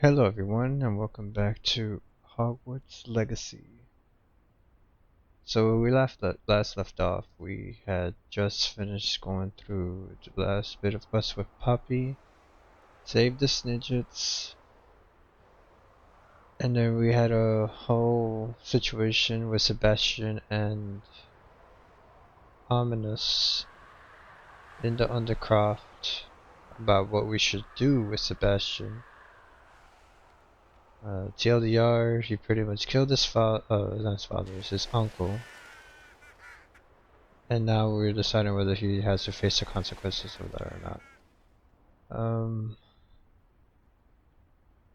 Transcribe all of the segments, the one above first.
Hello everyone and welcome back to Hogwarts Legacy. So when we last left off, we had just finished going through the last bit of quest with Poppy, saved the Snidgets, and then we had a whole situation with Sebastian and Ominous in the Undercroft about what we should do with Sebastian. TLDR, he pretty much killed his not his father, it's his uncle. And now we're deciding whether he has to face the consequences of that or not.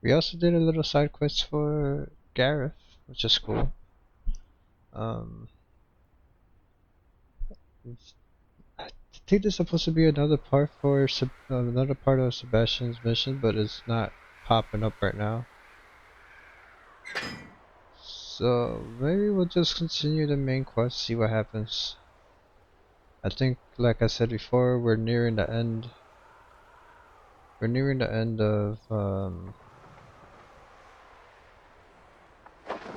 We also did a little side quest for Gareth, which is cool. I think there's supposed to be another part for another part of Sebastian's mission, but it's not popping up right now. So maybe we'll just continue the main quest, see what happens. I think, like I said before, we're nearing the end. We're nearing the end of we're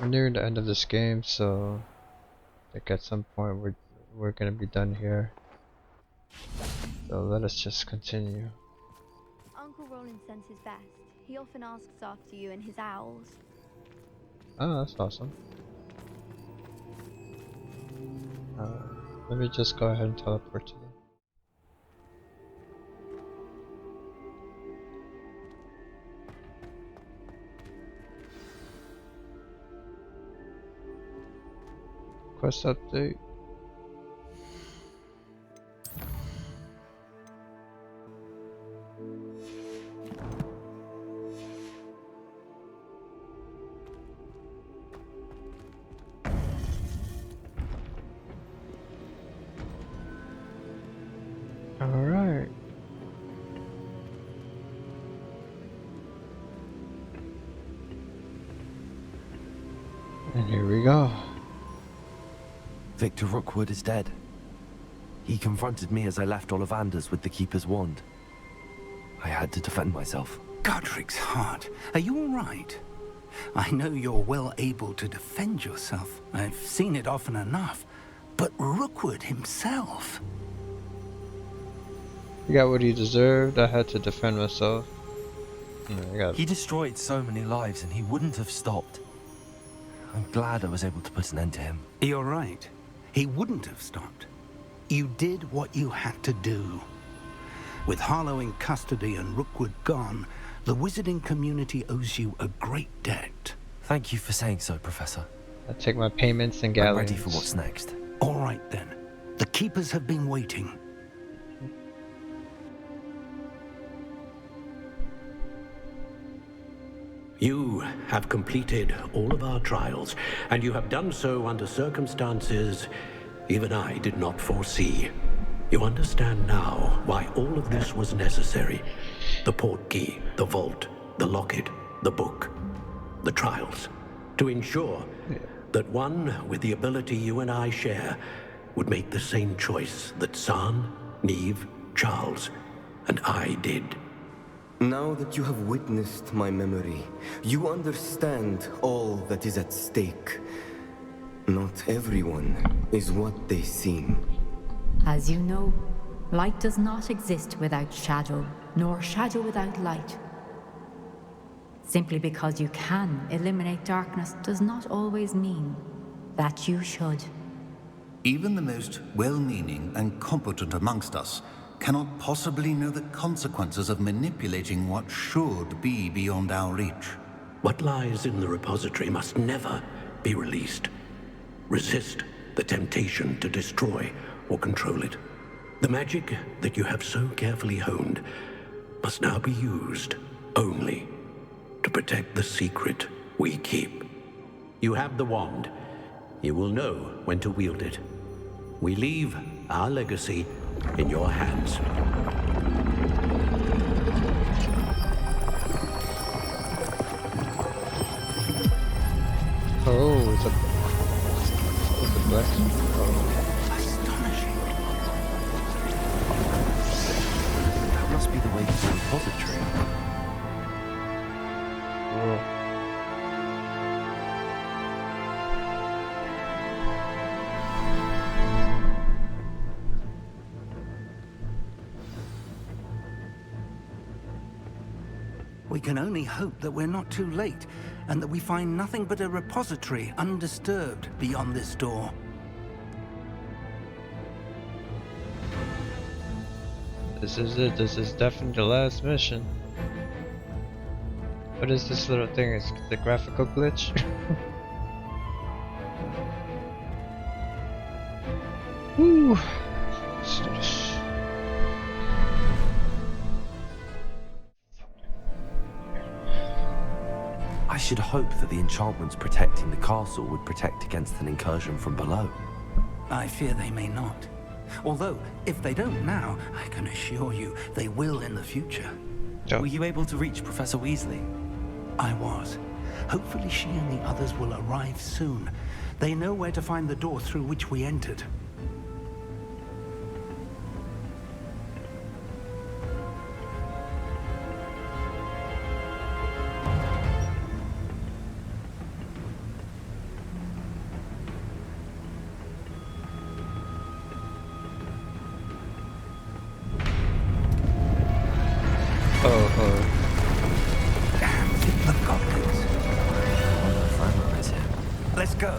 nearing the end of this game, so I think at some point we're gonna be done here. So let us just continue. Uncle Roland sends his best. He often asks after you and his owls. Oh, that's awesome. Let me just go ahead and teleport to them. Quest update. Alright. And here we go. Victor Rookwood is dead. He confronted me as I left Ollivander's with the Keeper's wand. I had to defend myself. Godric's heart, are you all right? I know you're well able to defend yourself. I've seen it often enough. But Rookwood himself... You got what he deserved. I had to defend myself. He destroyed so many lives and he wouldn't have stopped. I'm glad I was able to put an end to him. You're right. He wouldn't have stopped. You did what you had to do. With Harlow in custody and Rookwood gone, the wizarding community owes you a great debt. Thank you for saying so, Professor. I take my payments and I'm galleons. ready for what's next. All right then. The Keepers have been waiting. You have completed all of our trials, and you have done so under circumstances even I did not foresee. You understand now why all of this was necessary. The portkey, the vault, the locket, the book, the trials. To ensure that one with the ability you and I share would make the same choice that San, Neve, Charles, and I did. Now that you have witnessed my memory, you understand all that is at stake. Not everyone is what they seem. As you know, light does not exist without shadow, nor shadow without light. Simply because you can eliminate darkness does not always mean that you should. Even the most well-meaning and competent amongst us cannot possibly know the consequences of manipulating what should be beyond our reach. What lies in the repository must never be released. Resist the temptation to destroy or control it. The magic that you have so carefully honed must now be used only to protect the secret we keep. You have the wand. You will know when to wield it. We leave our legacy in your hands. Oh, it's a blessing. Astonishing. That must be the way to the repository. cool. We can only hope that we're not too late, and that we find nothing but a repository undisturbed beyond this door. This is it. This is definitely the last mission. What is this little thing? Is it the graphical glitch? Woo! Let's do this. I should hope that the enchantments protecting the castle would protect against an incursion from below. I fear they may not. Although, if they don't now, I can assure you they will in the future. Oh. Were you able to reach Professor Weasley? I was. Hopefully she and the others will arrive soon. They know where to find the door through which we entered. Damn, the goblins. Let's go.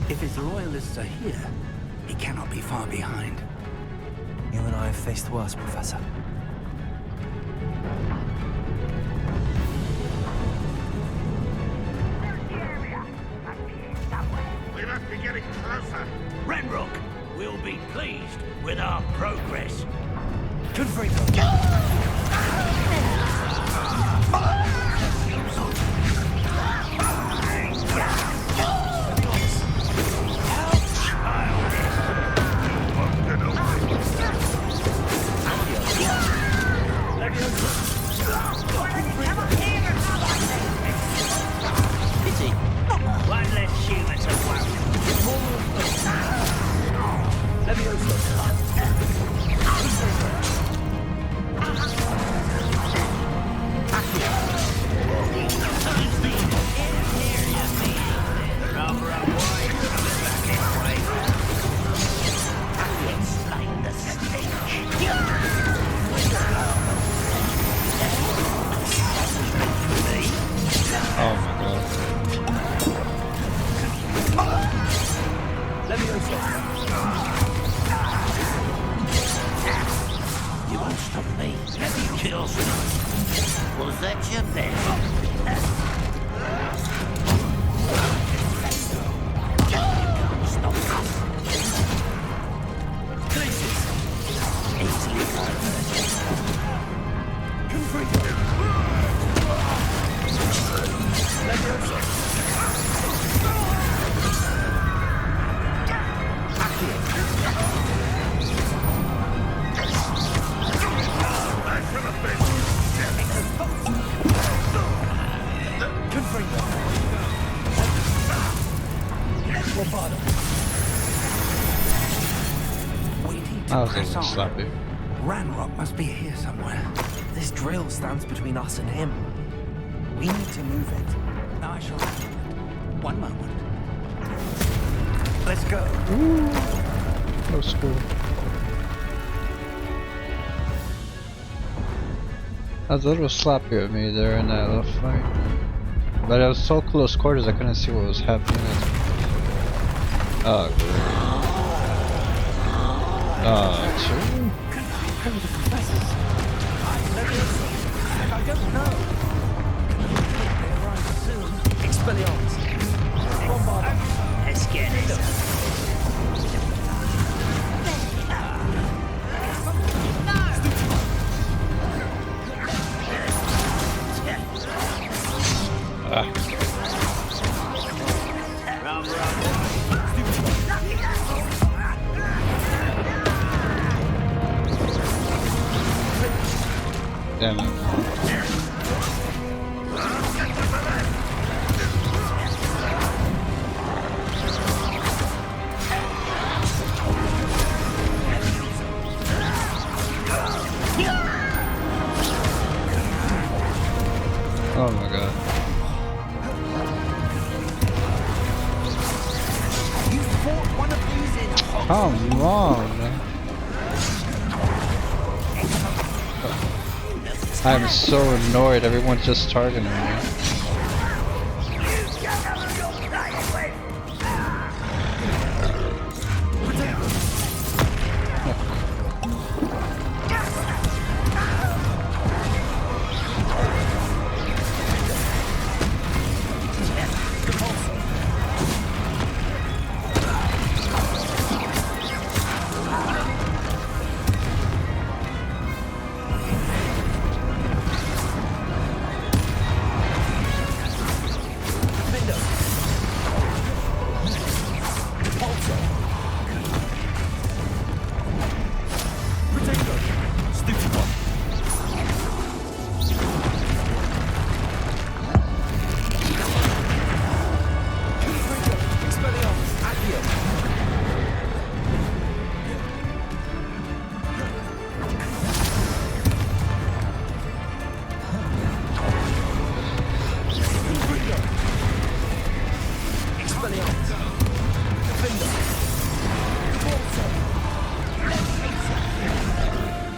If his loyalists are here, he cannot be far behind. You and I have faced worse, Professor. We must be getting closer. Renrock will be pleased with our progress. Confringo. Pity. One less human to worry. Oh my god. You won't stop me. Let me kill someone. Was that your best? Stop us. Places. Easily diverted. Confringo. I was able to slap it. Ranrock must be here somewhere. This drill stands between us and him. We need to move it. I shall handle it. One moment. Let's go. That was cool. I was a little sloppy with me there in that little fight. But I was so close quarters I couldn't see what was happening. Oh, great. Two? I don't know. They arrive soon. Expelliarmus. Bombard. Let's get it. Damn it. one of these in Come on. I'm so annoyed. Everyone's just targeting me.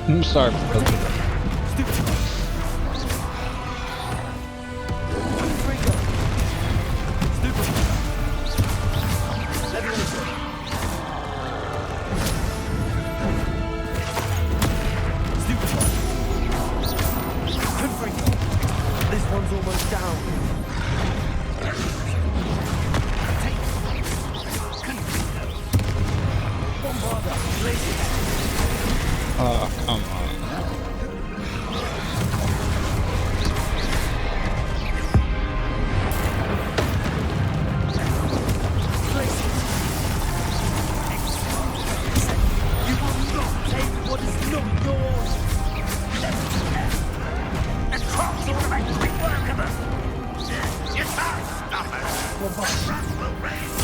I'm sorry, brother. This one's almost down. Oh, come on. You will not take what is not yours. And Crocs will make quick work of us. You can't stop us. Run will raise.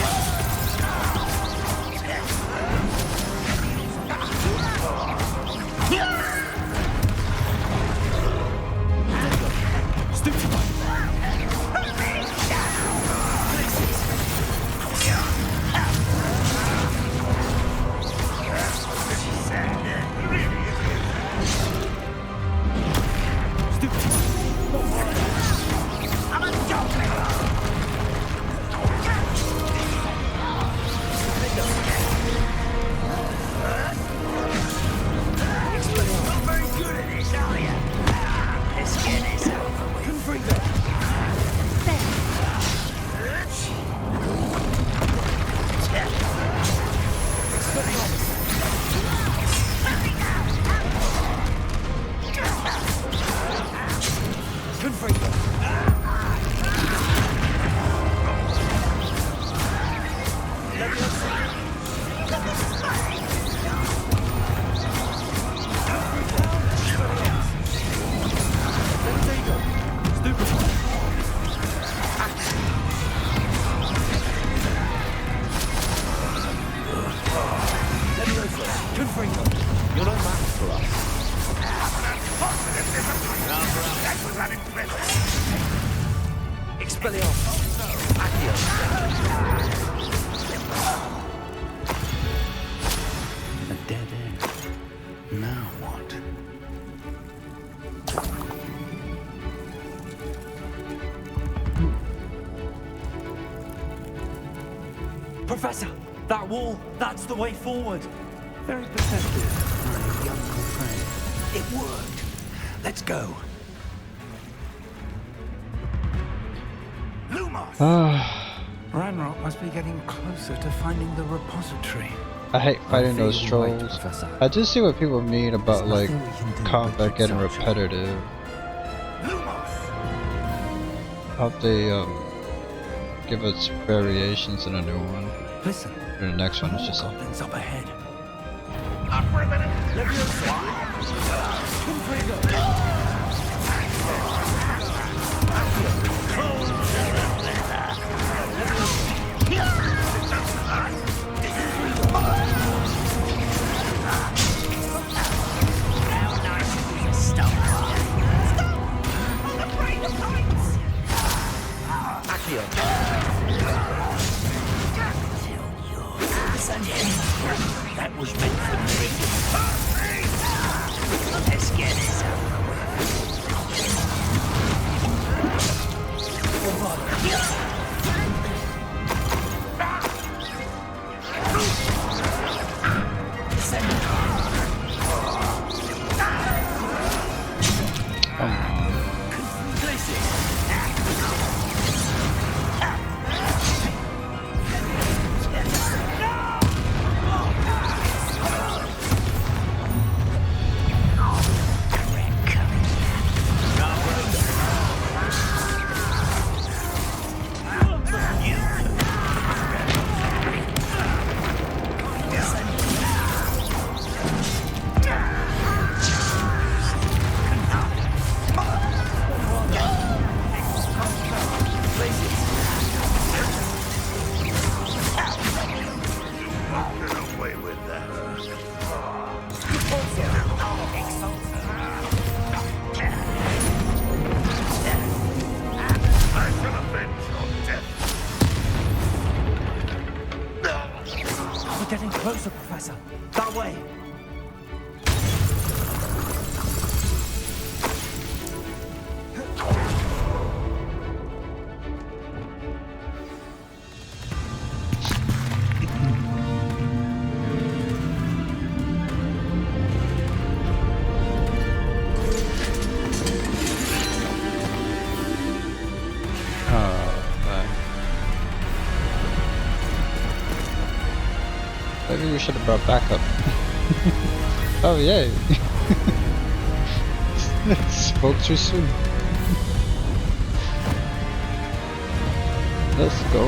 A dead end. Now what? Professor, that wall, that's the way forward. Very perceptive, my young friend. It worked. Let's go. Ranrock must be getting closer to finding the repository. I hate fighting those trolls. I just see what people mean about like combat getting repetitive. Hope they give us variations in a new one. Listen. And the next one is just goblins up ahead. Up for a minute. That was meant for me. Let's get this over Closer, Professor. That way. Maybe we should have brought backup. Oh yay! Spoke too soon. Let's go.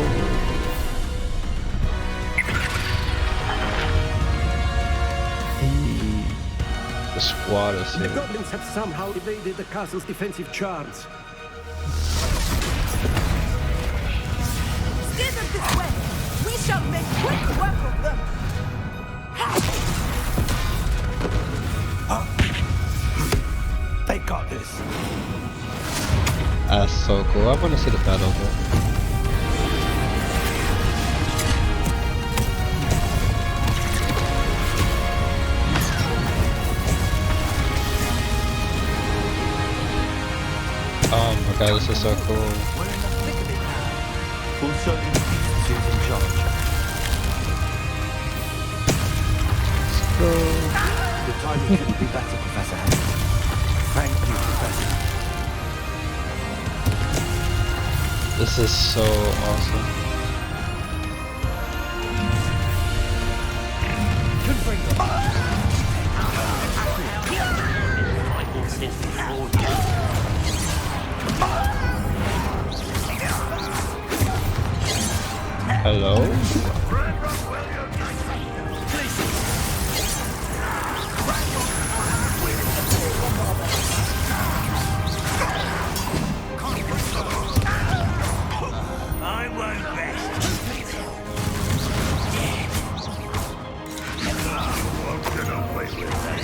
The squad is here. The goblins have somehow evaded the castle's defensive charms. Steer them this way! We shall make quick work of them! They got this. That's so cool. I want to see the battle though. Oh my god, this is so cool. We're in the thick of it now. We'll show you who's in charge. Let's go. The timing couldn't be better, Professor Hayes. Thank you, Professor. This is so awesome. Hello? I won't rest. Won't get away with that.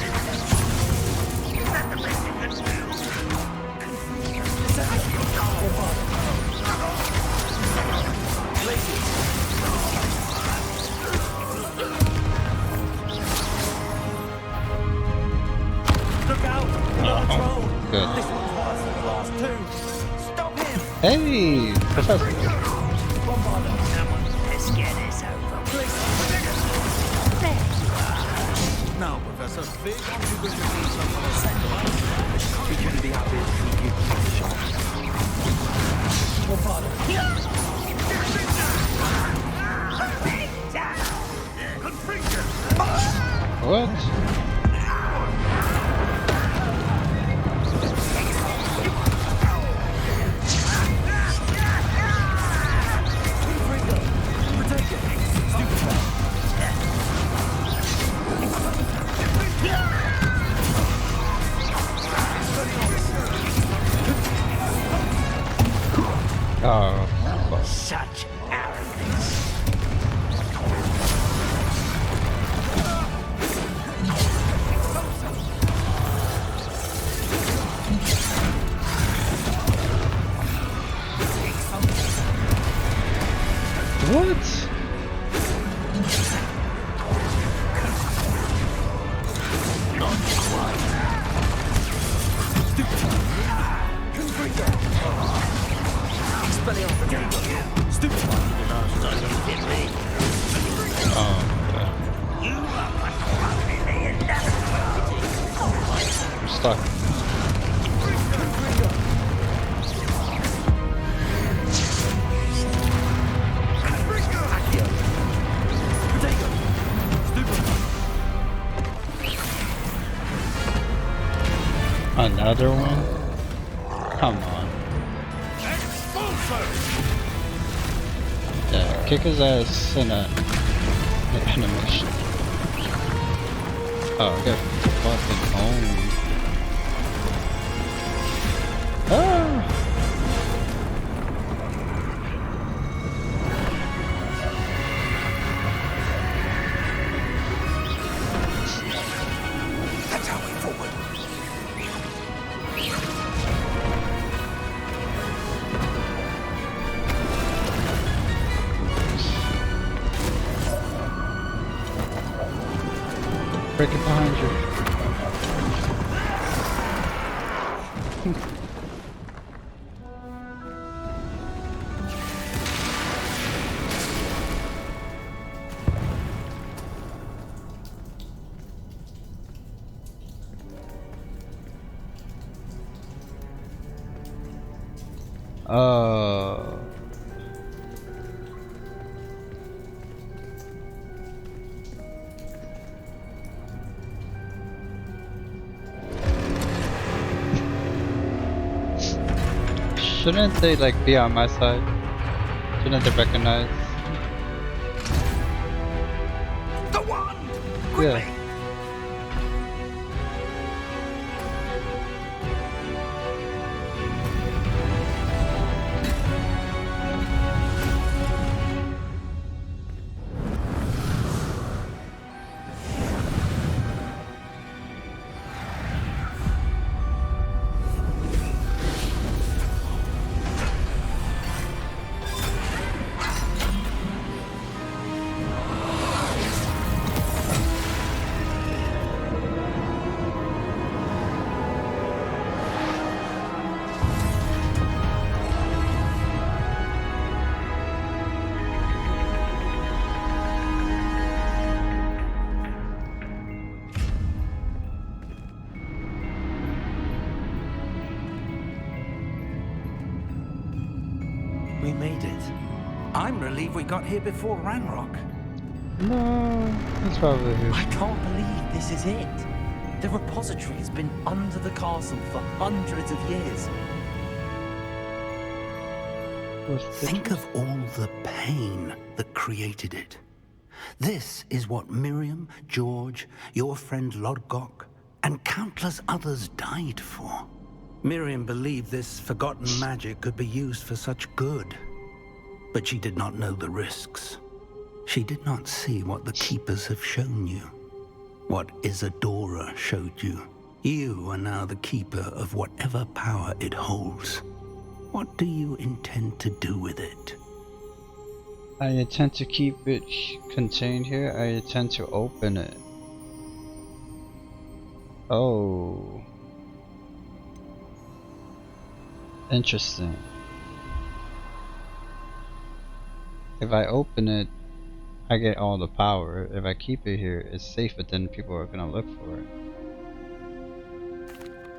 Is that the best you can do? Look out! Oh, good. This one's worse than the last two. Stop him! Hey, Professor. Let's get this over. Now, Professor, please don't you going to do something else? He couldn't be happy to see you keep the shot. What? Oh, fuck. Such arrogance. fuck? Another one? Come on. Yeah, kick his ass in a animation. Oh, get fucking home. Ah! That's our way forward. Break it behind you. Oh. Shouldn't they like be on my side? Shouldn't they recognize? The one! Yeah. We made it. I'm relieved we got here before Ranrock. No, that's probably his. I can't believe this is it. The repository has been under the castle for hundreds of years. Think of all the pain that created it. This is what Miriam, George, your friend Lodgok, and countless others died for. Miriam believed this forgotten magic could be used for such good, but she did not know the risks. She did not see what the Keepers have shown you, what Isadora showed you. You are now the Keeper of whatever power it holds. What do you intend to do with it? I intend to keep it contained here. I intend to open it. Oh. Interesting. If I open it, I get all the power. If I keep it here, it's safe, but then people are gonna look for it.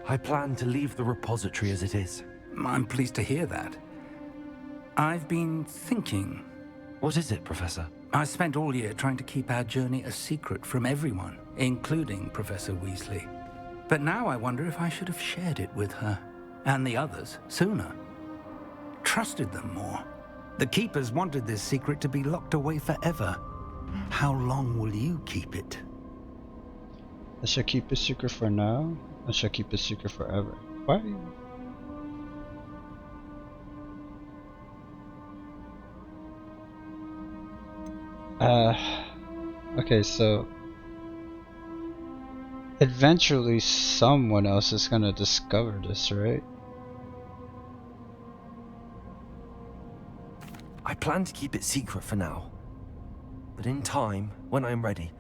I plan to leave the repository as it is. I'm pleased to hear that. I've been thinking. What is it, Professor? I spent all year trying to keep our journey a secret from everyone, including Professor Weasley. But now I wonder if I should have shared it with her, and the others, sooner. Trusted them more. The Keepers wanted this secret to be locked away forever. How long will you keep it? I shall keep it secret for now. I shall keep it secret forever. Why? Okay, so eventually someone else is gonna discover this, right? I plan to keep it secret for now. But in time, when I'm ready,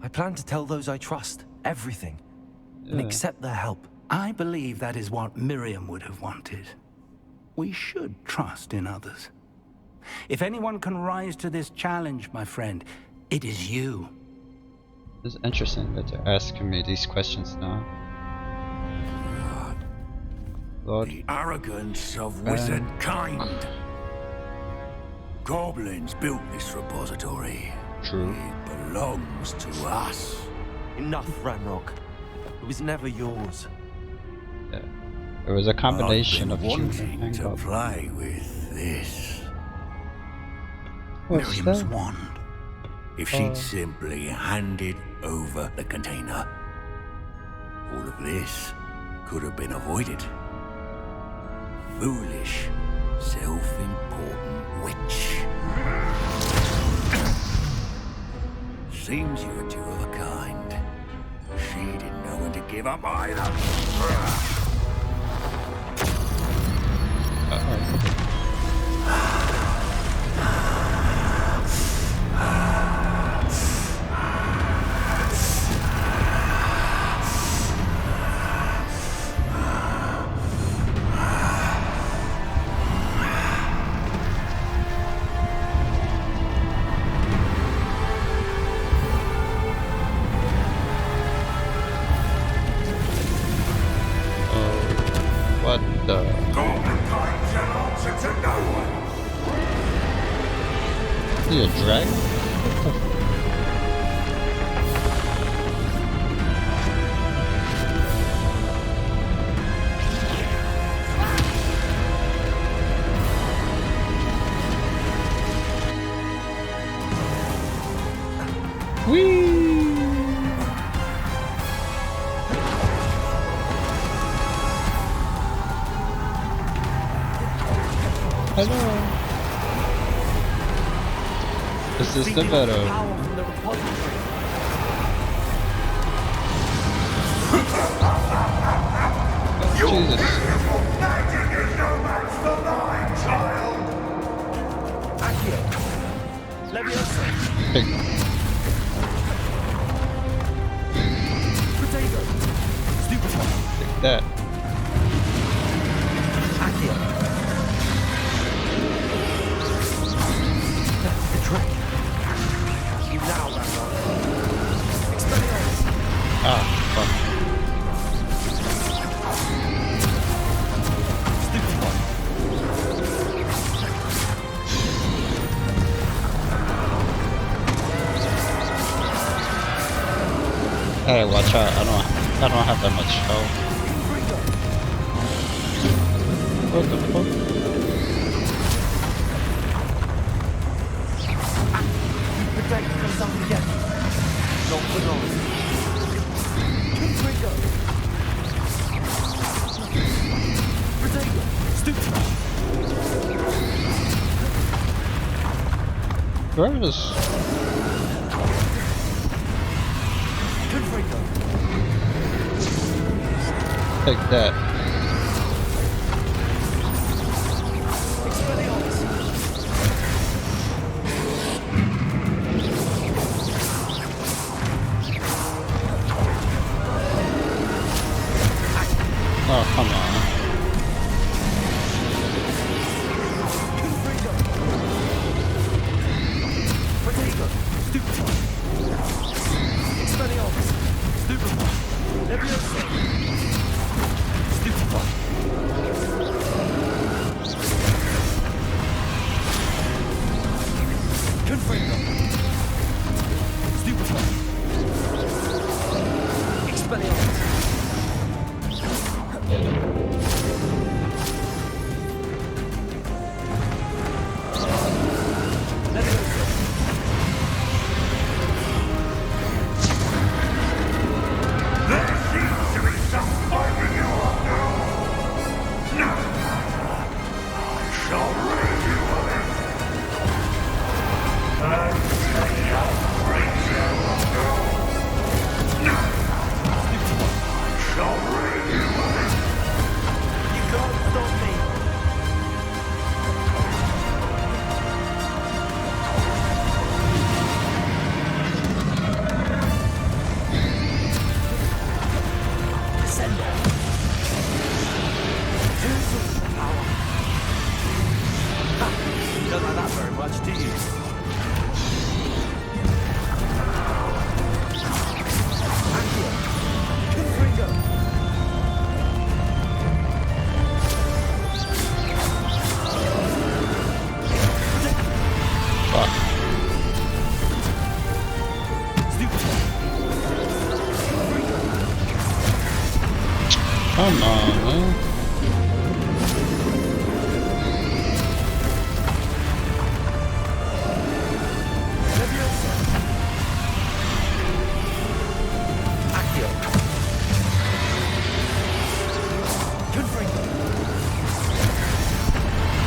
I plan to tell those I trust everything and accept their help. I believe that is what Miriam would have wanted. We should trust in others. If anyone can rise to this challenge, my friend, it is you. It's interesting that they're asking me these questions now. Lord. The arrogance of wizard kind. Goblins built this repository. True. It belongs to us. Enough, Ranrock. It was never yours. Yeah. It was a combination I've of been human wanting and to goblin. play with this. What's Miriam's that? wand. If she'd simply handed over the container, all of this could have been avoided. Foolish, self-important witch. Seems you were two of a kind. She didn't know when to give up either. What the? Goblinkind shall answer to no one. Is he a dragon? What the? Hello. This is the better. Power from the repository. Jesus. Magic is no match for mine, child. Accio. Leviosa. Big. Potato. Stupefy. Take that. Accio. The trick. You now, Ranrock. Expelliarmus. Ah, fuck. Stupefy. Hey, watch out! I don't have that much health. What the fuck? Protect from something again. Not for long. Confringo. Potato. Stupefy. Where is? Confringo. Take that. Expelliarmus. Oh, come on. Confringo. Potato. Stupefy. Expelliarmus. Stupefy. Leviosa. Stupefy. Confringo. Stupefy. Expelliarmus. Leviosa. There seems to be some fighting you up now. Come on, man.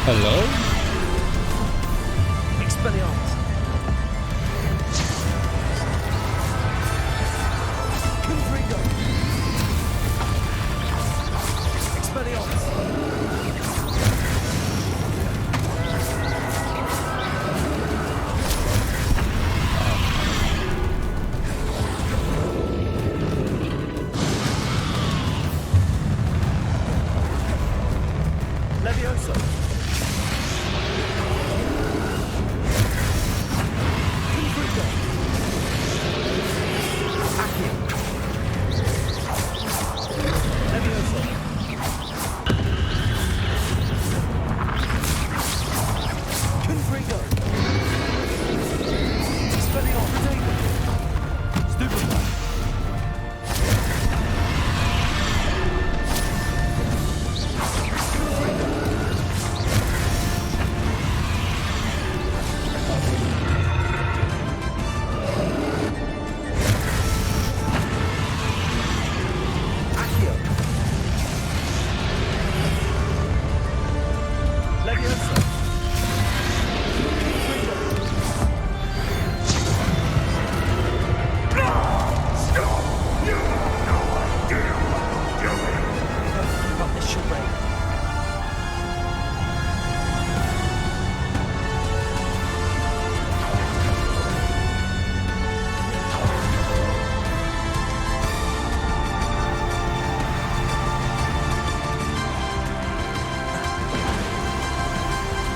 Hello? Expelliarmus. Confringo. Expelliarmus. Levioso. Confringo. Accio. Levioso. Confringo. Expelliarmus. Stupefy. Accio. Levioso. Keep up this charade.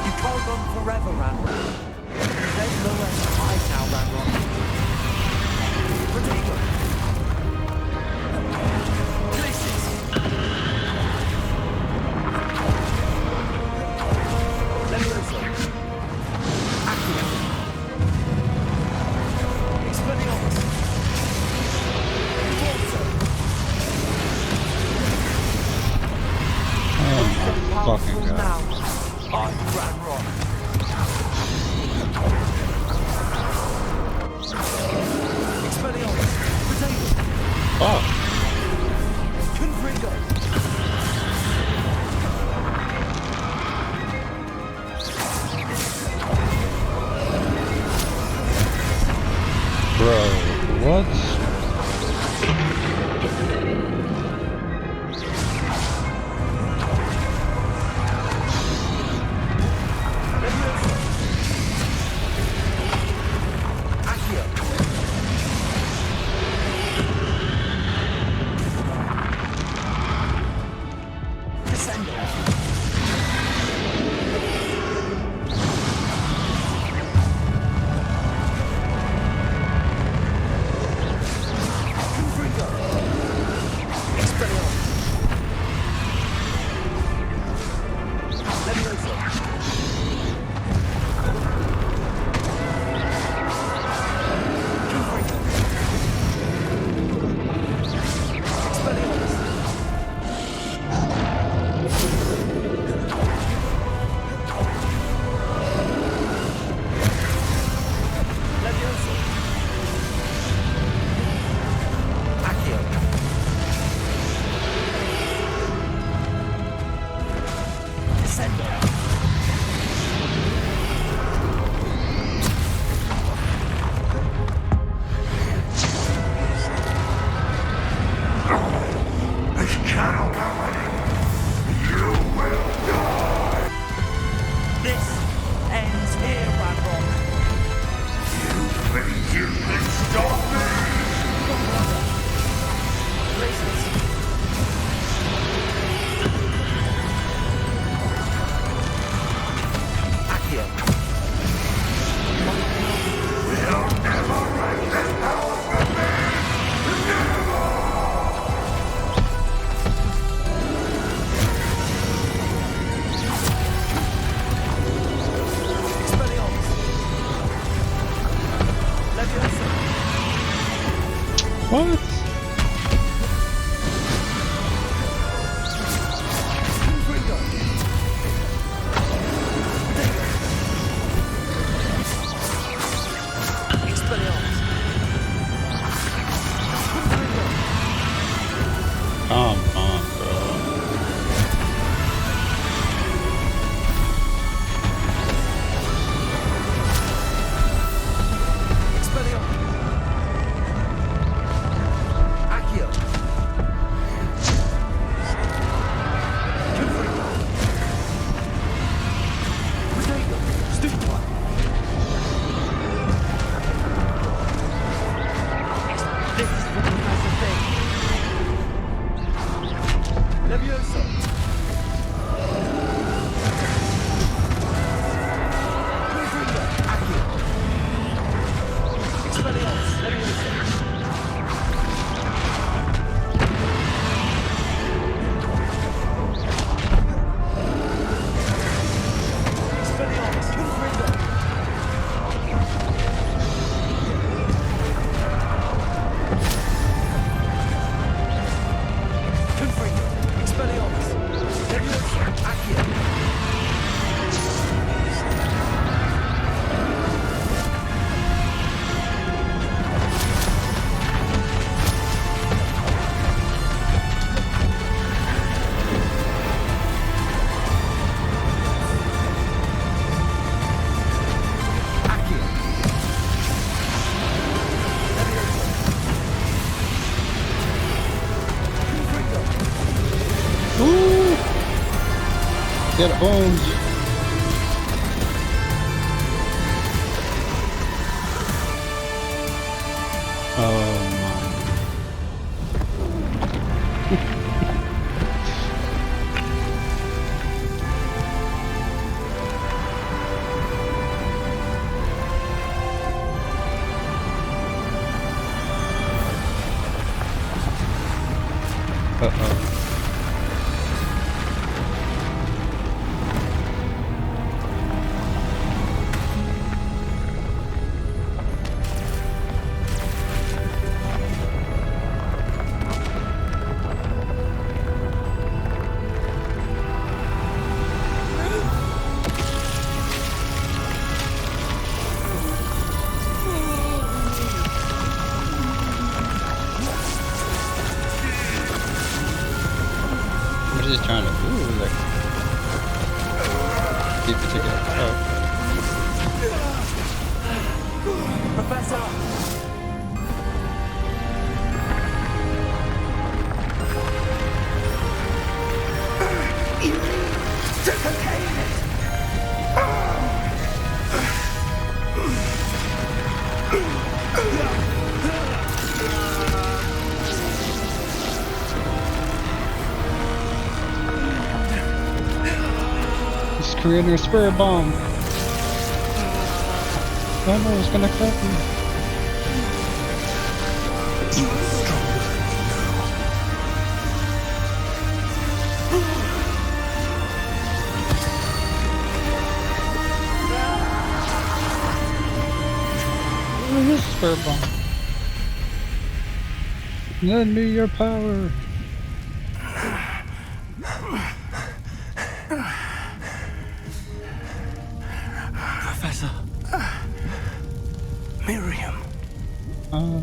You can't run forever, Ranrock. There's nowhere to hide now, Ranrock. Rodrigo. Ulysses. Levioso. Accio. Expelliarmus. Corso. Oh my fucking god. Now, I'm Ranrock. Expelliarmus. Potato. Oh. Confringo. Bro, what? Levioso. Accio. Crescendo. Confringo. Expelliarmus. Levioso. Confringo. Expelliarmus. Levioso. Accio. Crescendo. This cannot happen. You will die. This ends here, Ranrock. You think you can stop me? Ulysses. Accio. You'll never wreak this power from me. Never. Expelliarmus. Levioso. What? Get owned. Oh my. Uh-oh. What is he trying to do? Like, keep it together. Oh. Professor! You need to contain it. He's creating a spirit bomb. Oh no, it's gonna cut me. You are stronger than you know. Spirit bomb. Lend me your power. Professor. Miriam. Oh.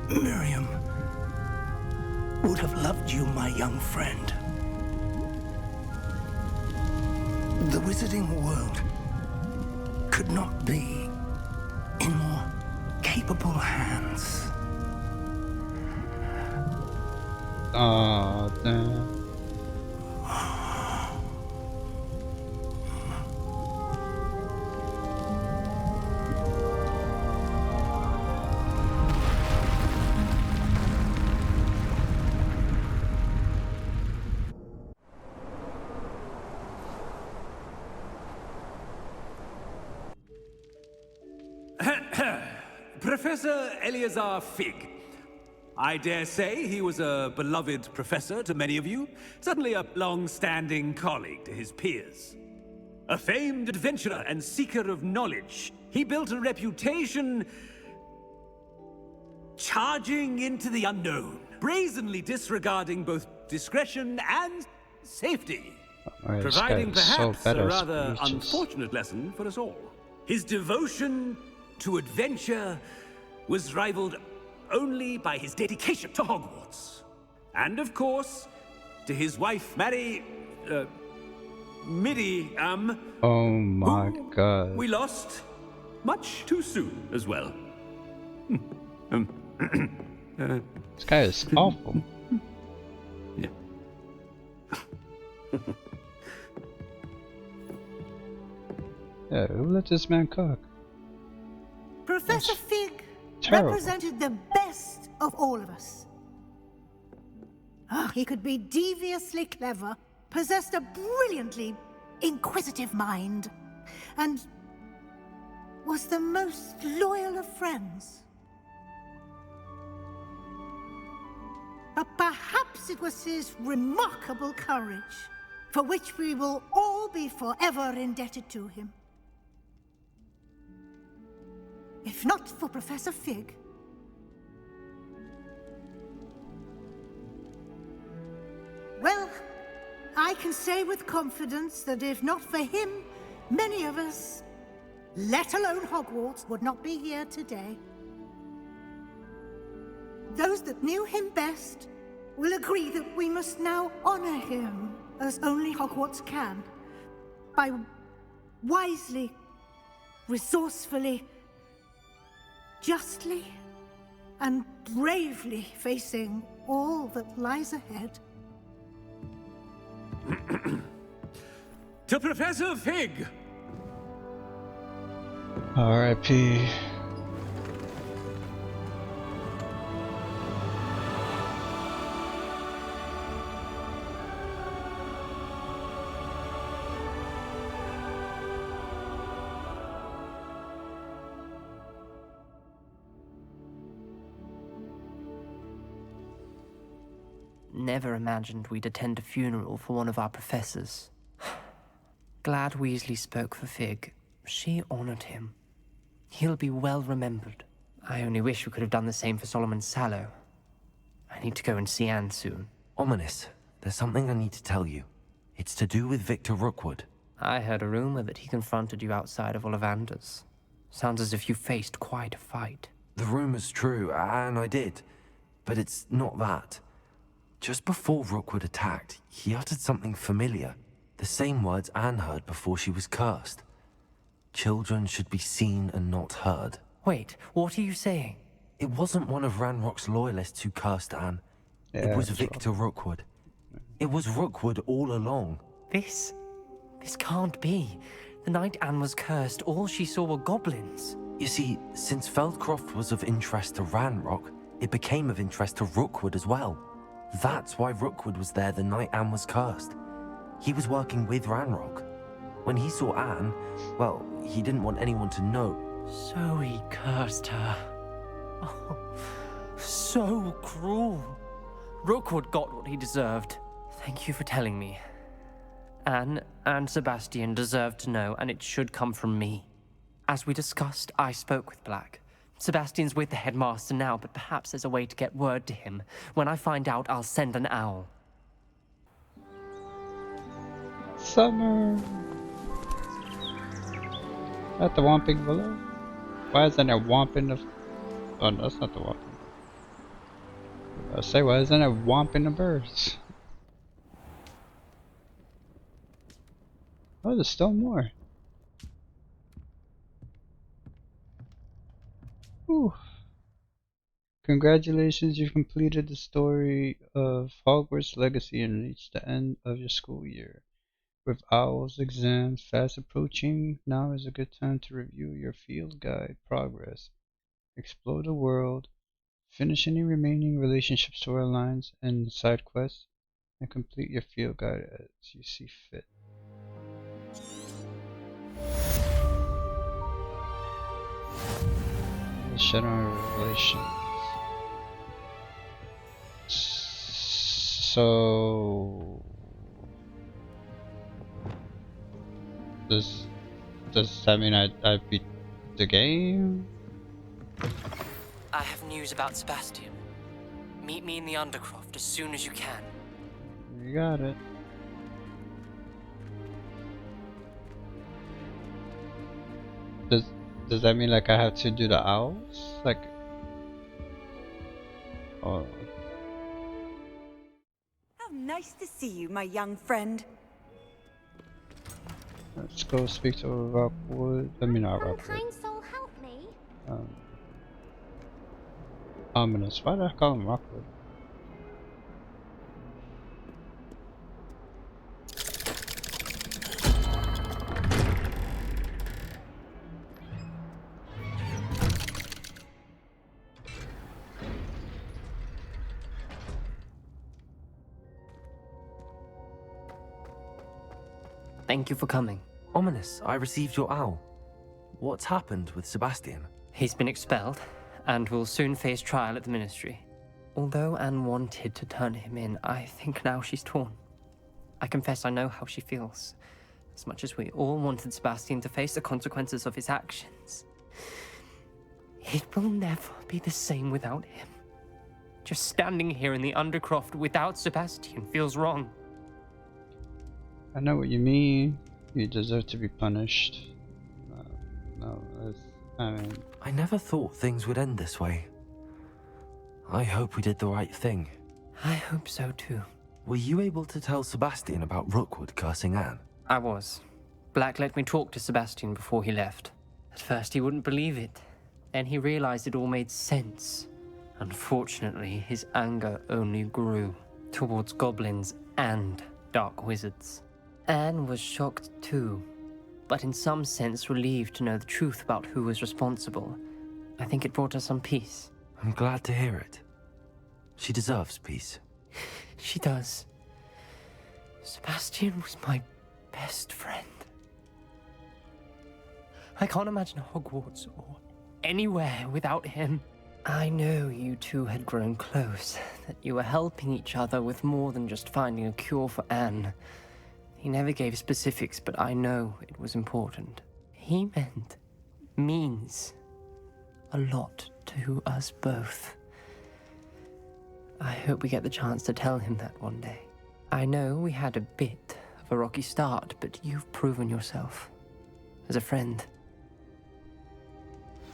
Miriam would have loved you, my young friend. The wizarding world could not be in more capable hands. Oh, damn. Professor Eleazar Fig. I dare say he was a beloved professor to many of you, certainly a long-standing colleague to his peers. A famed adventurer and seeker of knowledge, he built a reputation charging into the unknown, brazenly disregarding both discretion and safety, Oh, this providing guy is so perhaps a badass. rather He's just- unfortunate lesson for us all. His devotion to adventure was rivaled only by his dedication to Hogwarts. And of course, to his wife, Midi, Oh my god. we lost much too soon as well. This guy is awful. Yeah. Yeah, who let this man cook? Professor Fig terrible. represented the best of all of us. He could be deviously clever, possessed a brilliantly inquisitive mind, and was the most loyal of friends. But perhaps it was his remarkable courage, for which we will all be forever indebted to him. If not for Professor Fig, well, I can say with confidence that if not for him, many of us, let alone Hogwarts, would not be here today. Those that knew him best will agree that we must now honor him as only Hogwarts can, by wisely resourcefully, justly, and bravely facing all that lies ahead. To Professor Fig! R.I.P. Never imagined we'd attend a funeral for one of our professors. Glad Weasley spoke for Fig. She honored him. He'll be well remembered. I only wish we could have done the same for Solomon Sallow. I need to go and see Anne soon. Ominous, there's something I need to tell you. It's to do with Victor Rookwood. I heard a rumor that he confronted you outside of Ollivander's. Sounds as if you faced quite a fight. The rumor's true, and I did. But it's not that. Just before Rookwood attacked, he uttered something familiar. The same words Anne heard before she was cursed. Children should be seen and not heard. Wait, what are you saying? It wasn't one of Ranrock's loyalists who cursed Anne. Yeah, it was Victor Rookwood. It was Rookwood all along. This can't be. The night Anne was cursed, all she saw were goblins. You see, since Feldcroft was of interest to Ranrock, it became of interest to Rookwood as well. That's why Rookwood was there the night Anne was cursed. He was working with Ranrock. When he saw Anne, well, he didn't want anyone to know. So he cursed her. Oh, so cruel. Rookwood got what he deserved. Thank you for telling me. Anne and Sebastian deserve to know, and it should come from me. As we discussed, I spoke with Black. Sebastian's with the headmaster now, but perhaps there's a way to get word to him. When I find out, I'll send an owl. Summer! At the Whomping Willow? Why isn't there Whomping of... Oh no, that's not the Whomping. I say, why isn't there Whomping of birds? Oh, there's still more. Whew. Congratulations, you've completed the story of Hogwarts Legacy and reached the end of your school year. With Owl's exams fast approaching, now is a good time to review your field guide progress. Explore the world, finish any remaining relationship storylines and side quests, and complete your field guide as you see fit. Shadow Revelations. So does that mean I beat the game? I have news about Sebastian. Meet me in the Undercroft as soon as you can. You got it. Does that mean like I have to do the owls? Like, oh. How nice to see you, my young friend. Let's go speak to Rookwood. I mean, not Rookwood. Kind soul, help me. Ominous. Why did I call him Rookwood? Thank you for coming. Ominous, I received your owl. What's happened with Sebastian? He's been expelled, and will soon face trial at the Ministry. Although Anne wanted to turn him in, I think now she's torn. I confess I know how she feels. As much as we all wanted Sebastian to face the consequences of his actions. It will never be the same without him. Just standing here in the Undercroft without Sebastian feels wrong. I know what you mean. You deserve to be punished. No, I mean... I never thought things would end this way. I hope we did the right thing. I hope so too. Were you able to tell Sebastian about Rookwood cursing Anne? I was. Black let me talk to Sebastian before he left. At first he wouldn't believe it. Then he realized it all made sense. Unfortunately, his anger only grew towards goblins and dark wizards. Anne was shocked too, but in some sense relieved to know the truth about who was responsible. I think it brought her some peace. I'm glad to hear it. She deserves peace. She does. Sebastian was my best friend. I can't imagine Hogwarts or anywhere without him. I know you two had grown close, that you were helping each other with more than just finding a cure for Anne. He never gave specifics, but I know it was important. He means a lot to us both. I hope we get the chance to tell him that one day. I know we had a bit of a rocky start, but you've proven yourself as a friend.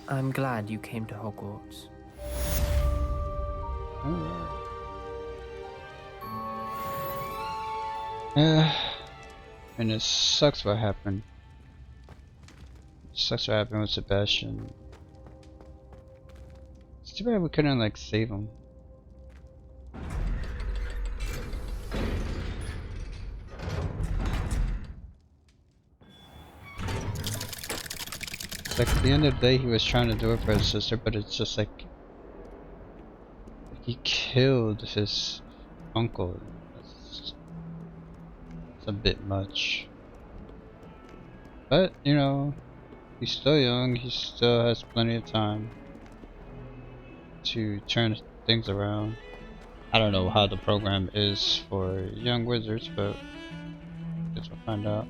I'm glad you came to Hogwarts. And it sucks what happened. It sucks what happened with Sebastian. It's too bad we couldn't like save him. It's like at the end of the day he was trying to do it for his sister, but it's just like he killed his uncle. It's a bit much. But, you know, he's still young, he still has plenty of time to turn things around. I don't know how the program is for young wizards, but I guess we'll find out.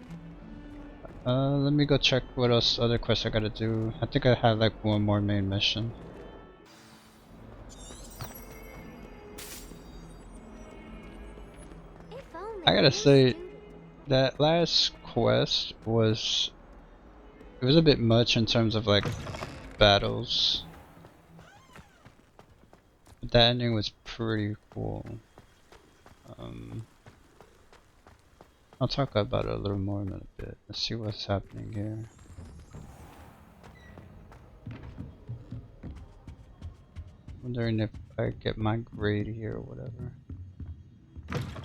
Let me go check what else other quests I gotta do. I think I have like one more main mission. I gotta say, that last quest was... it was a bit much in terms of like battles. But that ending was pretty cool. I'll talk about it a little more in a bit. Let's see what's happening here. Wondering if I get my grade here or whatever.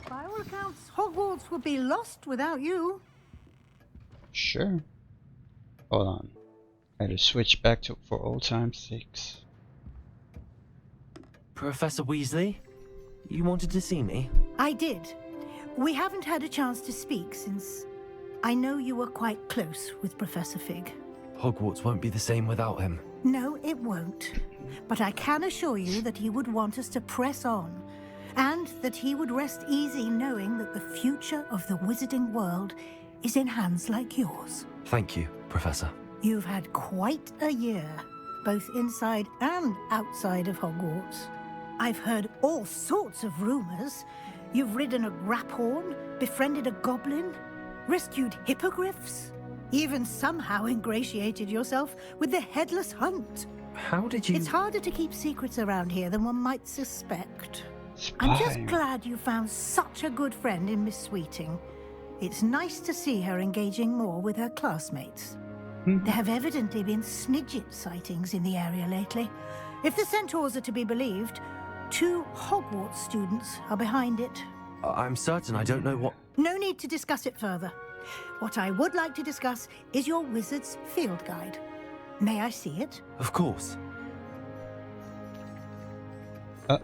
By all accounts, Hogwarts would be lost without you. Sure. Hold on. I had to switch back to for old time's sakes. Professor Weasley, you wanted to see me? I did. We haven't had a chance to speak since I know you were quite close with Professor Fig. Hogwarts won't be the same without him. No, it won't. But I can assure you that he would want us to press on, and that he would rest easy knowing that the future of the wizarding world is in hands like yours. Thank you, Professor. You've had quite a year, both inside and outside of Hogwarts. I've heard all sorts of rumors. You've ridden a graphorn, befriended a goblin, rescued hippogriffs, even somehow ingratiated yourself with the Headless Hunt. How did you... It's harder to keep secrets around here than one might suspect. I'm just glad you found such a good friend in Miss Sweeting. It's nice to see her engaging more with her classmates. There have evidently been Snidget sightings in the area lately. If the centaurs are to be believed, 2 Hogwarts students are behind it. I'm certain I don't know what... No need to discuss it further. What I would like to discuss is your wizard's field guide. May I see it? Of course. Am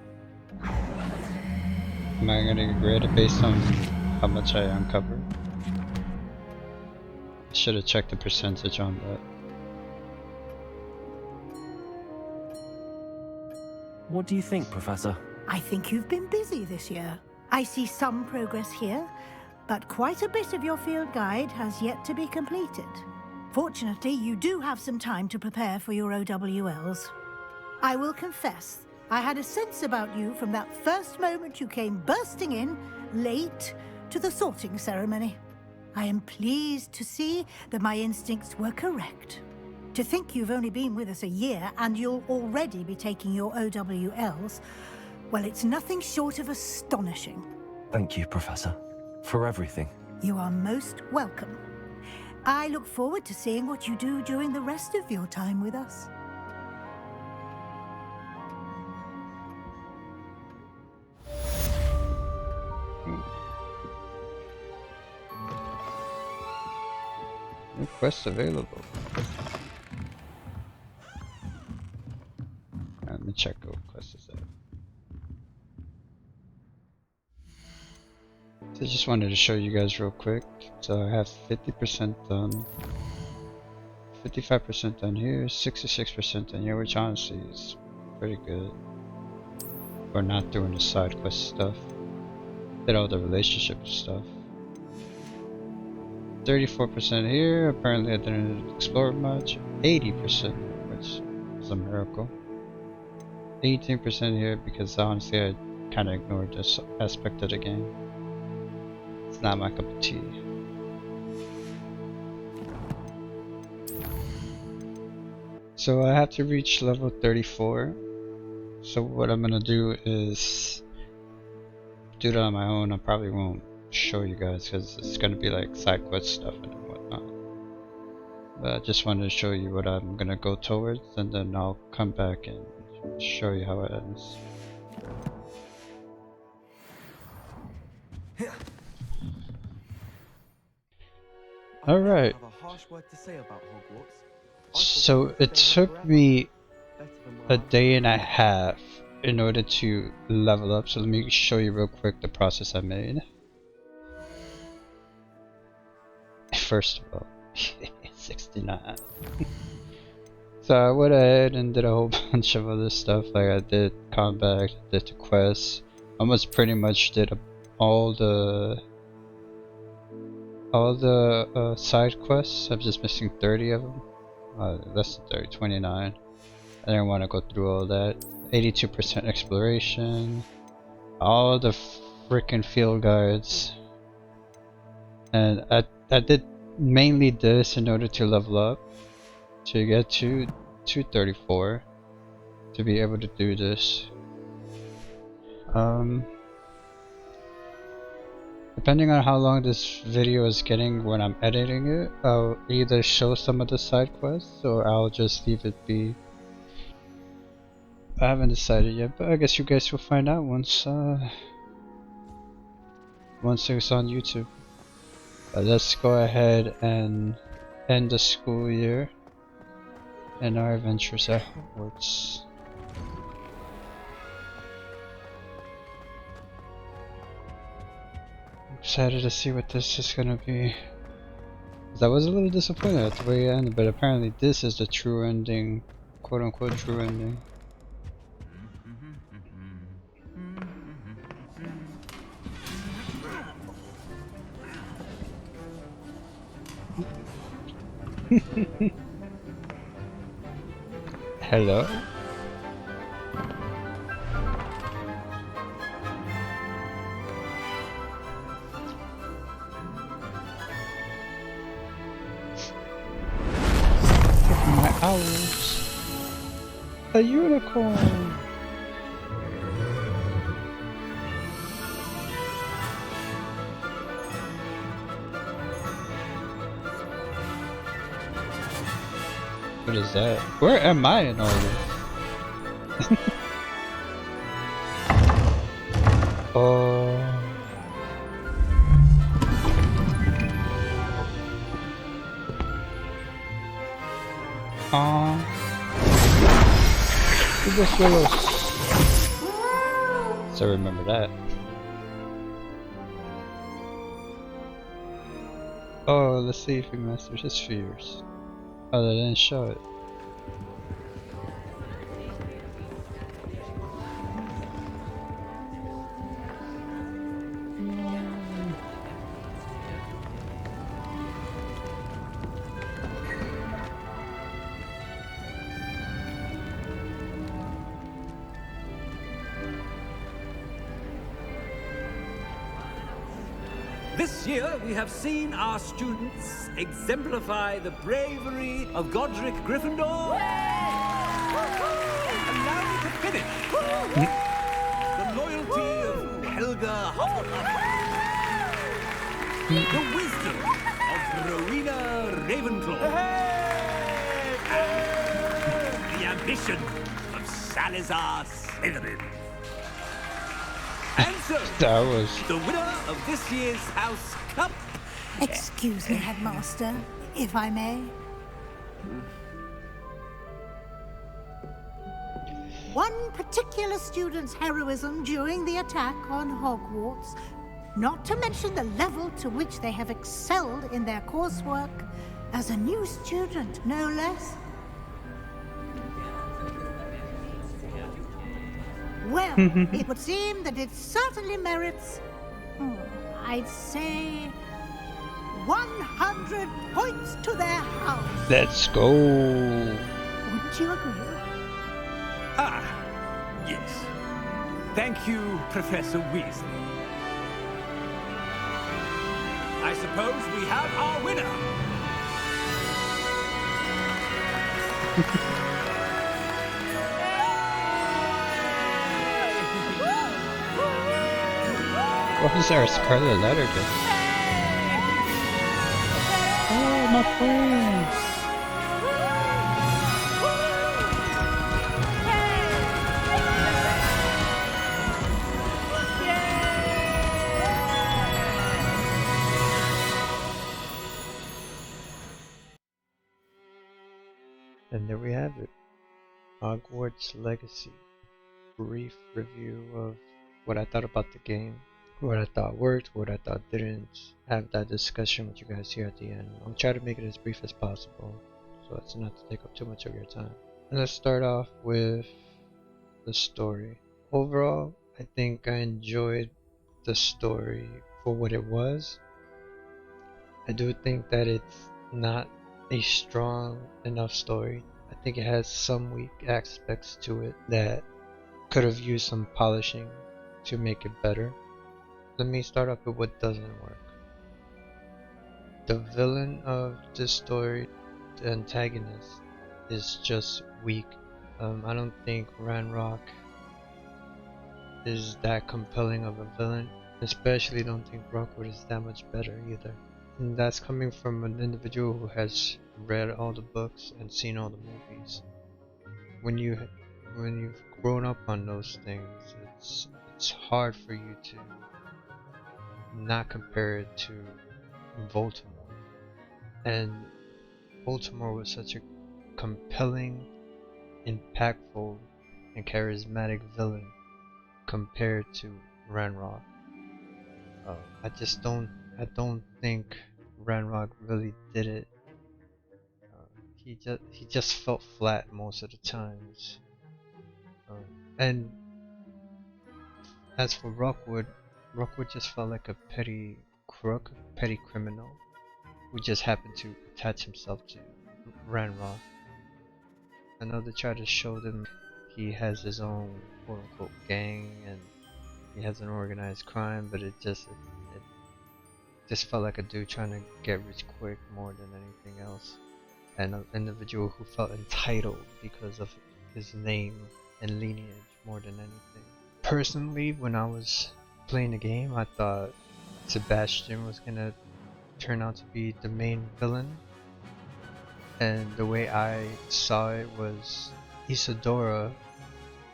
I gonna grade it based on how much I uncovered? I should have checked the percentage on that. What do you think, Professor? I think you've been busy this year. I see some progress here, but quite a bit of your field guide has yet to be completed. Fortunately, you do have some time to prepare for your OWLs. I will confess, I had a sense about you from that first moment you came bursting in, late, to the sorting ceremony. I am pleased to see that my instincts were correct. To think you've only been with us a year and you'll already be taking your OWLs, well, it's nothing short of astonishing. Thank you, Professor, for everything. You are most welcome. I look forward to seeing what you do during the rest of your time with us. New quests available. Let me check what quest is that. So I just wanted to show you guys real quick. So I have 50% done, 55% done here, 66% done here, which honestly is pretty good. We're not doing the side quest stuff. Did all the relationship stuff. 34% here, apparently I didn't explore much. 80%, which is a miracle. 18% here because honestly I kind of ignored this aspect of the game. It's not my cup of tea. So I have to reach level 34. So what I'm gonna do is do that on my own. I probably won't show you guys because it's gonna be like side quest stuff and whatnot. But I just wanted to show you what I'm gonna go towards, and then I'll come back and show you how it ends. Alright. So it took me a day and a half in order to level up. So let me show you real quick the process I made. First of all, 69. So I went ahead and did a whole bunch of other stuff. Like I did combat, did the quests. Almost pretty much did all the side quests. I'm just missing 30 of them. Less than 30, 29. I didn't want to go through all that. 82% exploration. All the freaking field guides. And I did mainly this in order to level up. To get to 234. To be able to do this. Depending on how long this video is getting when I'm editing it, I'll either show some of the side quests or I'll just leave it be. I haven't decided yet, but I guess you guys will find out once it's on YouTube. Let's go ahead and end the school year and our adventures at Hogwarts. Excited to see what this is gonna be. I was a little disappointed at the way it ended, but apparently this is the true ending, quote unquote true ending. Hello? My owls. A unicorn. What is that? Where am I in all this? Oh. This willow. So remember that. Oh, let's see if he masters his fears. Oh, they didn't show it. This year, we have seen our students exemplify the bravery of Godric Gryffindor. And now to finish, the loyalty of Helga Hufflepuff. The wisdom of Rowena Ravenclaw. And the ambition of Salazar Slytherin. And so, that was the winner of this year's House Cup. Excuse me, Headmaster, if I may. One particular student's heroism during the attack on Hogwarts, not to mention the level to which they have excelled in their coursework, as a new student, no less. Well, it would seem that it certainly merits, I'd say, 100 points to their house. Let's go. Wouldn't you agree? Ah, yes. Thank you, Professor Weasley. I suppose we have our winner. What is our Scarlet Letter doing? Oh, my friends! And there we have it. Hogwarts Legacy. Brief review of what I thought about the game, what I thought worked, what I thought didn't. Have that discussion with you guys here at the end. I'm trying to make it as brief as possible, so as not to take up too much of your time. And let's start off with the story. Overall, I think I enjoyed the story for what it was. I do think that it's not a strong enough story. I think it has some weak aspects to it that could have used some polishing to make it better. Let me start off with what doesn't work. The villain of this story, the antagonist, is just weak. I don't think Ranrock is that compelling of a villain. Especially don't think Rockwood is that much better either. And that's coming from an individual who has read all the books and seen all the movies. When you've grown up on those things, it's hard for you to not compare it to Voldemort. And Voldemort was such a compelling, impactful, and charismatic villain compared to Ranrock. I don't think Ranrock really did it. He just felt flat most of the times. And as for Rockwood just felt like a petty crook, petty criminal who just happened to attach himself to Ranrock. I know they try to show them he has his own quote unquote gang and he has an organized crime, but it just felt like a dude trying to get rich quick more than anything else. And an individual who felt entitled because of his name and lineage more than anything. Personally, when I was playing the game, I thought Sebastian was gonna turn out to be the main villain. And the way I saw it was Isadora,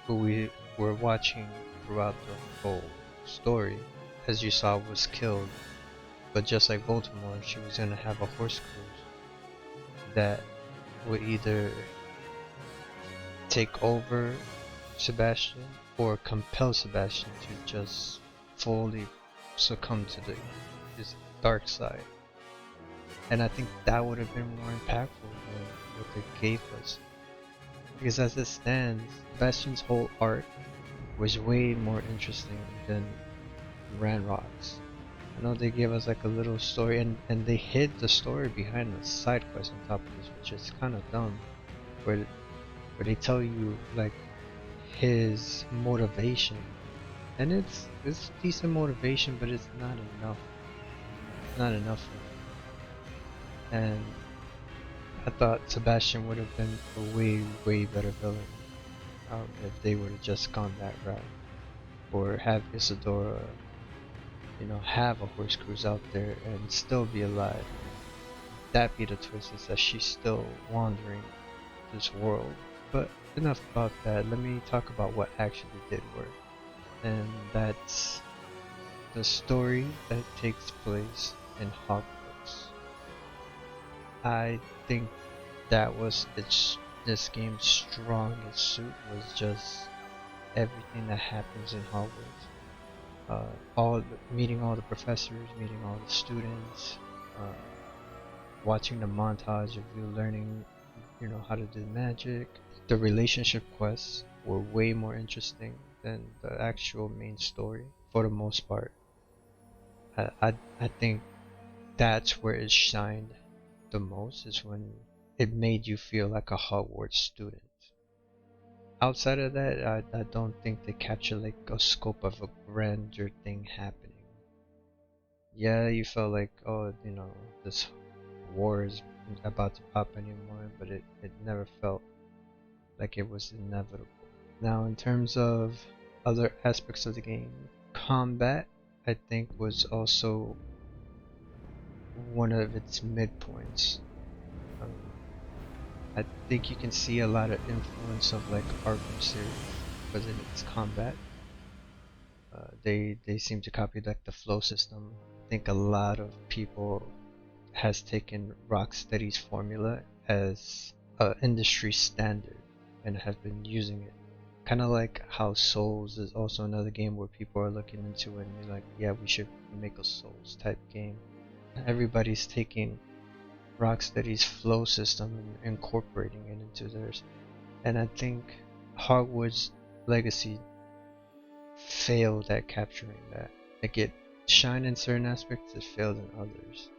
who we were watching throughout the whole story, as you saw, was killed. But just like Voldemort, she was gonna have a horse cruise that would either take over Sebastian or compel Sebastian to just fully succumb to his dark side. And I think that would have been more impactful than what they gave us. Because as it stands, Sebastian's whole arc was way more interesting than Ranrock's. I know they gave us like a little story and they hid the story behind the side quest on top of this, which is kind of dumb. Where they tell you like his motivation, and it's decent motivation, but it's not enough. It's not enough for me. And I thought Sebastian would have been a way better villain if they would have just gone that route, or have Isadora, you know, have a horse cruise out there and still be alive. that be the twist, is that she's still wandering this world. But enough about that. Let me talk about what actually did work, and that's the story that takes place in Hogwarts. I think that was this game's strongest suit, was just everything that happens in Hogwarts. Meeting all the professors, meeting all the students, watching the montage of you learning, how to do magic. The relationship quests were way more interesting than the actual main story for the most part. I think that's where it shined the most, is when it made you feel like a Hogwarts student. Outside of that, I don't think they capture like a scope of a grander thing happening. Yeah, you felt like, oh, this war is about to pop anymore, but it never felt like it was inevitable. Now, in terms of other aspects of the game, combat, I think, was also one of its midpoints. I think you can see a lot of influence of like Arkham series within its combat. They seem to copy like the flow system. I think a lot of people has taken Rocksteady's formula as an industry standard and have been using it. Kind of like how Souls is also another game where people are looking into it and they're like, yeah, we should make a Souls type game. Everybody's taking Rocksteady's flow system and incorporating it into theirs. And I think Hogwarts Legacy failed at capturing that. Like, it shined in certain aspects, it failed in others.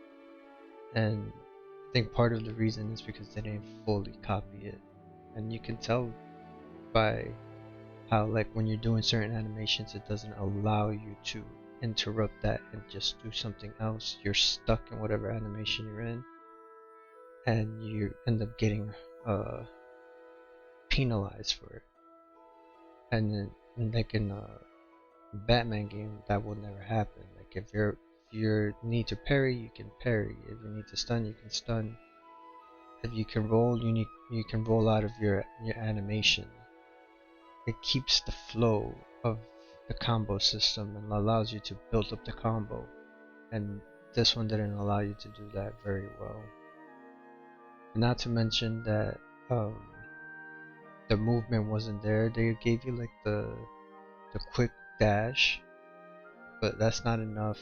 And I think part of the reason is because they didn't fully copy it. And you can tell by how, like, when you're doing certain animations, it doesn't allow you to interrupt that and just do something else. You're stuck in whatever animation you're in, and you end up getting penalized for it. And then, like in a Batman game, that will never happen. Like, if you need to parry, you can parry. If you need to stun, you can stun. If you can roll, you can roll out of your animation. It keeps the flow of the combo system and allows you to build up the combo. And this one didn't allow you to do that very well. Not to mention that the movement wasn't there. They gave you like the quick dash, but that's not enough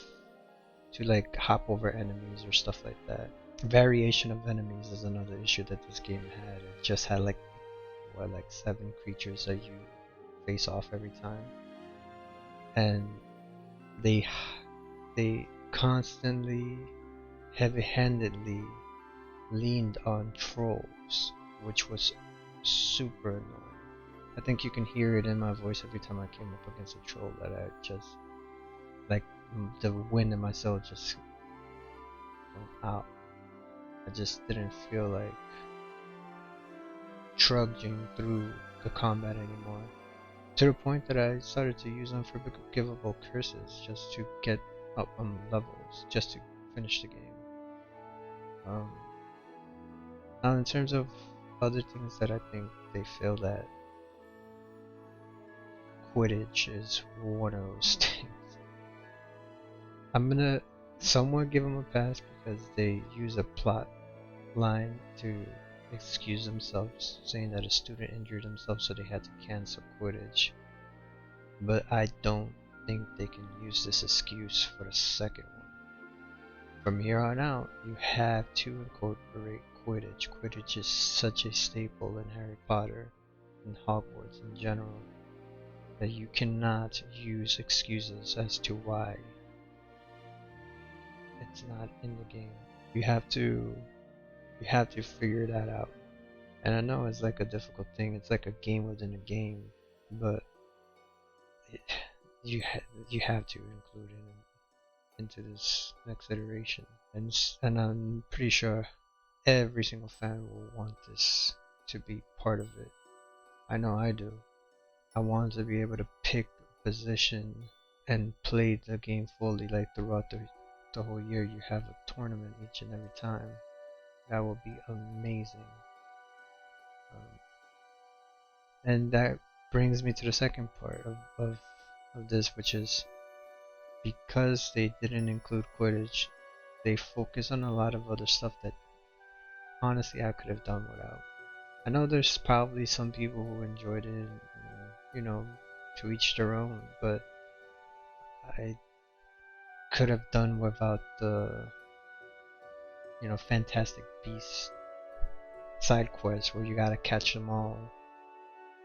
to like hop over enemies or stuff like that. Variation of enemies is another issue that this game had. It just had like 7 creatures that you face off every time, and they constantly heavy-handedly leaned on trolls, which was super annoying. I think you can hear it in my voice every time I came up against a troll, that I just, like, the wind in my soul just went out. I just didn't feel like trudging through the combat anymore. To the point that I started to use unforgivable curses just to get up on levels, just to finish the game. Now, in terms of other things that I think they failed at, Quidditch is one of those things. I'm gonna somewhat give them a pass because they use a plot line to excuse themselves, saying that a student injured himself so they had to cancel Quidditch. But I don't think they can use this excuse for the second one. From here on out, you have to incorporate Quidditch. Quidditch is such a staple in Harry Potter and Hogwarts in general that you cannot use excuses as to why it's not in the game. You have to figure that out. And I know it's like a difficult thing. It's like a game within a game, but you have to include it into this next iteration. And I'm pretty sure every single fan will want this to be part of it. I know I do. I want to be able to pick a position and play the game fully, like throughout the whole year. You have a tournament each and every time. That would be amazing. And that brings me to the second part of this, which is because they didn't include Quidditch, they focus on a lot of other stuff that honestly I could have done without. I know there's probably some people who enjoyed it, and, you know, to each their own, but I could have done without the, you know, Fantastic Beasts side quests where you gotta catch them all,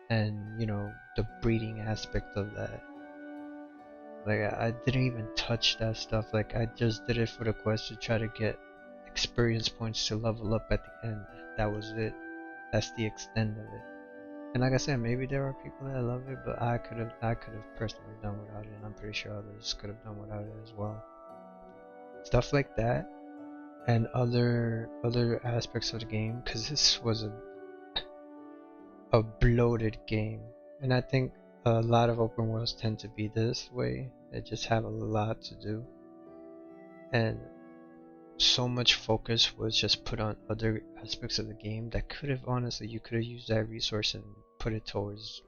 and, you know, the breeding aspect of that. Like, I didn't even touch that stuff. Like, I just did it for the quest to try to get experience points to level up at the end. That was it. That's the extent of it. And like I said, maybe there are people that love it, but I could have personally done without it, and I'm pretty sure others could have done without it as well. Stuff like that, and other aspects of the game, because this was a bloated game, and I think a lot of open worlds tend to be this way. They just have a lot to do, and so much focus was just put on other aspects of the game that could have, honestly, you could have used that resource and put it towards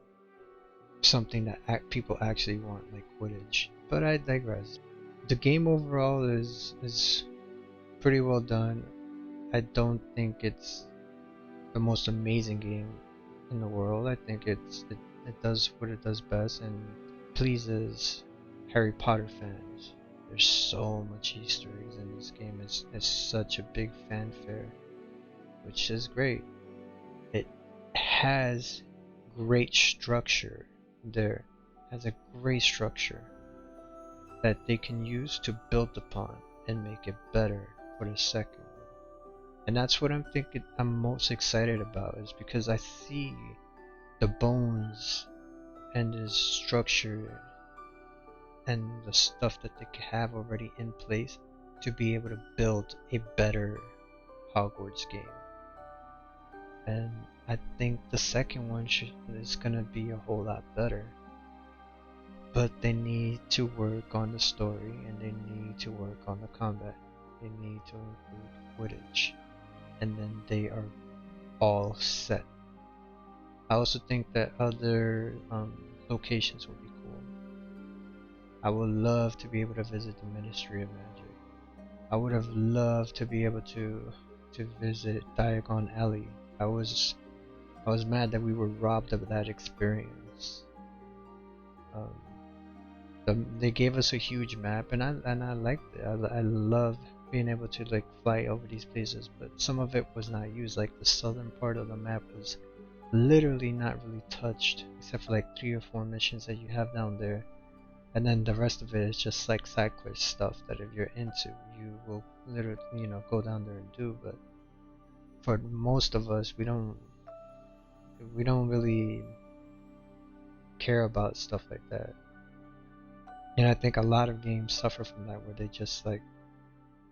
something that people actually want, like Quidditch. But I digress. The game overall is pretty well done. I don't think it's the most amazing game in the world. I think it does what it does best and pleases Harry Potter fans. There's so much Easter eggs in this game. It's such a big fanfare, which is great. It has great structure there. It has a great structure that they can use to build upon and make it better for the second one. And that's what I'm most excited about, is because I see the bones and the structure and the stuff that they have already in place to be able to build a better Hogwarts game. And I think the second one is gonna be a whole lot better. But they need to work on the story, and they need to work on the combat. They need to include Quidditch, and then they are all set. I also think that other locations will be cool. I would love to be able to visit the Ministry of Magic. I would have loved to be able to visit Diagon Alley. I was mad that we were robbed of that experience. They gave us a huge map, and I liked it. I love being able to like fly over these places, but some of it was not used. Like the southern part of the map was literally not really touched, except for like 3 or 4 missions that you have down there, and then the rest of it is just like side quest stuff that if you're into, you will literally, you know, go down there and do. But for most of us, we don't really care about stuff like that. And I think a lot of games suffer from that, where they just like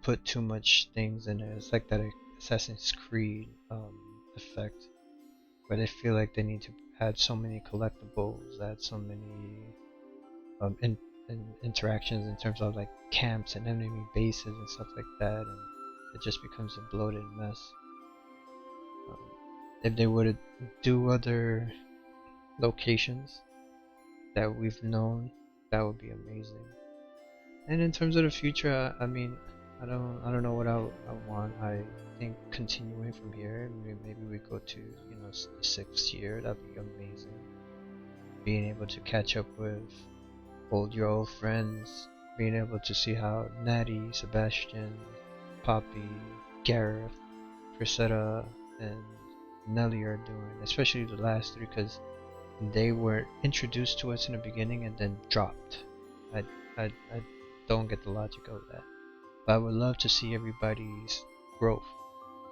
put too much things in it. It's like that Assassin's Creed effect, where they feel like they need to add so many collectibles, add so many interactions in terms of like camps and enemy bases and stuff like that, and it just becomes a bloated mess. If they would do other locations that we've known, that would be amazing. And in terms of the future, I mean, I don't know what I want. I think continuing from here, maybe we go to, you know, the 6th year. That'd be amazing. Being able to catch up with your old friends, being able to see how Natty, Sebastian, Poppy, Gareth, Crescendo, and Nelly are doing, especially the last 3, because they were introduced to us in the beginning and then dropped. I don't get the logic of that. But I would love to see everybody's growth.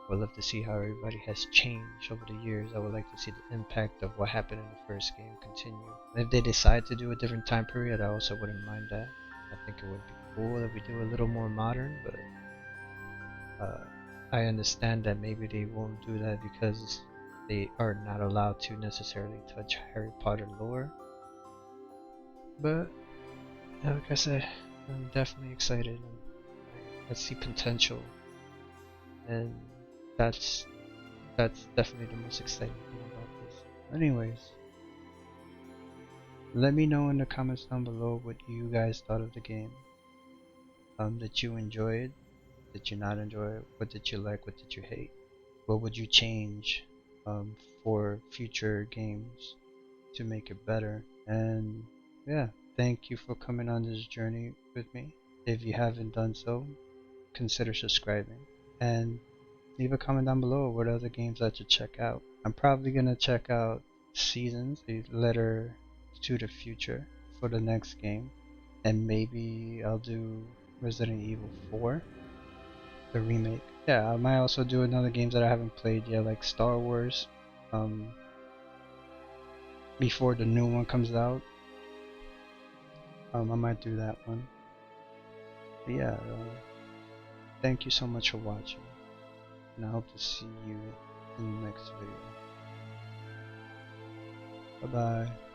I would love to see how everybody has changed over the years. I would like to see the impact of what happened in the first game continue. If they decide to do a different time period, I also wouldn't mind that. I think it would be cool if we do a little more modern, but I understand that maybe they won't do that because they are not allowed to necessarily touch Harry Potter lore. But like I said, I'm definitely excited. I see potential, and that's that's definitely the most exciting thing about this. Anyways, let me know in the comments down below what you guys thought of the game. Did you enjoy it? Did you not enjoy it? What did you like? What did you hate? What would you change for future games to make it better? And yeah, thank you for coming on this journey with me. If you haven't done so, consider subscribing and leave a comment down below what other games I should check out. I'm probably gonna check out Seasons, a letter to the future, for the next game, and maybe I'll do Resident Evil 4, the remake. Yeah, I might also do another games that I haven't played yet, like Star Wars, before the new one comes out. I might do that one. But yeah, thank you so much for watching, and I hope to see you in the next video. Bye bye.